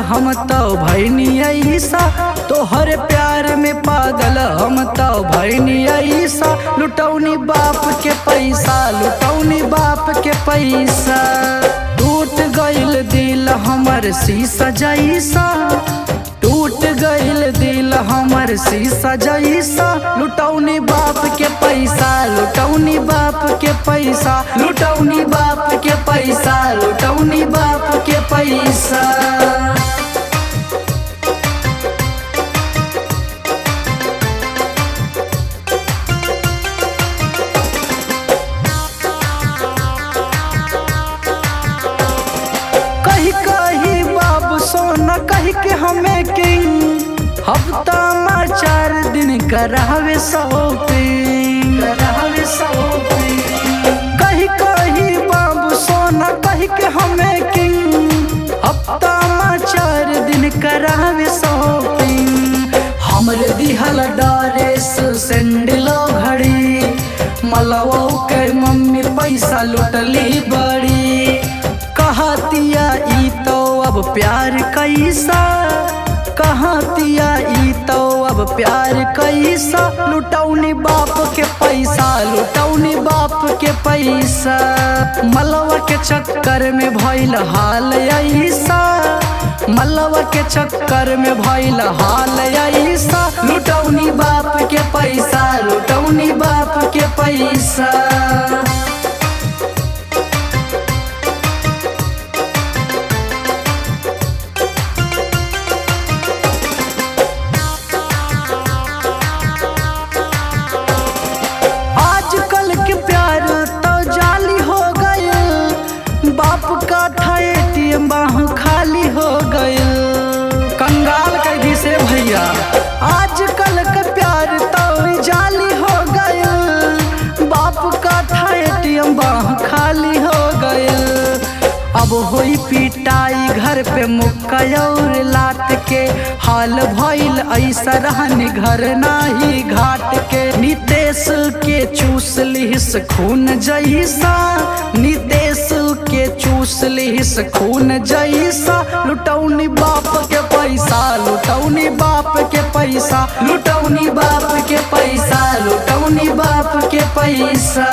हम तो भैनी ऐसा, तोहर प्यार में पागल हम तो भैनी ऐसा। लुटौनी बाप के पैसा, लुटौनी बाप के पैसा। टूट गइल दिल हमर शीशा जैसा, टूट गइल दिल हमर शीशा जैसा। लुटौनी बाप के पैसा, लुटौनी बाप के पैसा, लुटौनी बाप के पैसा, लुटौनी बाप के पैसा। कही बाबू सोना कही के हमें किंग, हफ्ता में 4 दिन करावे शॉपिंग, करावे शॉपिंग। कही बाबू सोना कही के हमें किंग, हफ्ता में 4 दिन करावे शॉपिंग। हमरे दिहल ड्रेस सैंडलो घड़ी, मलवो के मम्मी पैसा लुटली बड़ी। कहतिया ई तो अब प्यार कैसा, कहतिया ई तो अब प्यार कैसा। लुटौनी बाप के पैसा, लुटौनी बाप के पैसा। मलवा के चक्कर में भइल हाल ऐसा, मलवा के चक्कर में भइल हाल ऐसा। लुटौनी बाप के पैसा, लुटौनी बाप के पैसा। बाप का था ATM बाह खाली हो गइल, कंगाल कैदी से भैया। आजकल का प्यार तो जाली हो गइल, बाप का था ATM बाह खाली हो गइल। अब होई पिटाई घर पे मुक्का और लात के, हाल भइल ऐसा रहनी घर नाही घाट के। नितेश के चूस लिहिस खून जैसा, नितेश के चूस लिहिस खून जैसा। लुटौनी बाप के पैसा, लुटौनी बाप के पैसा, लुटौनी बाप के पैसा, लुटौनी बाप के पैसा।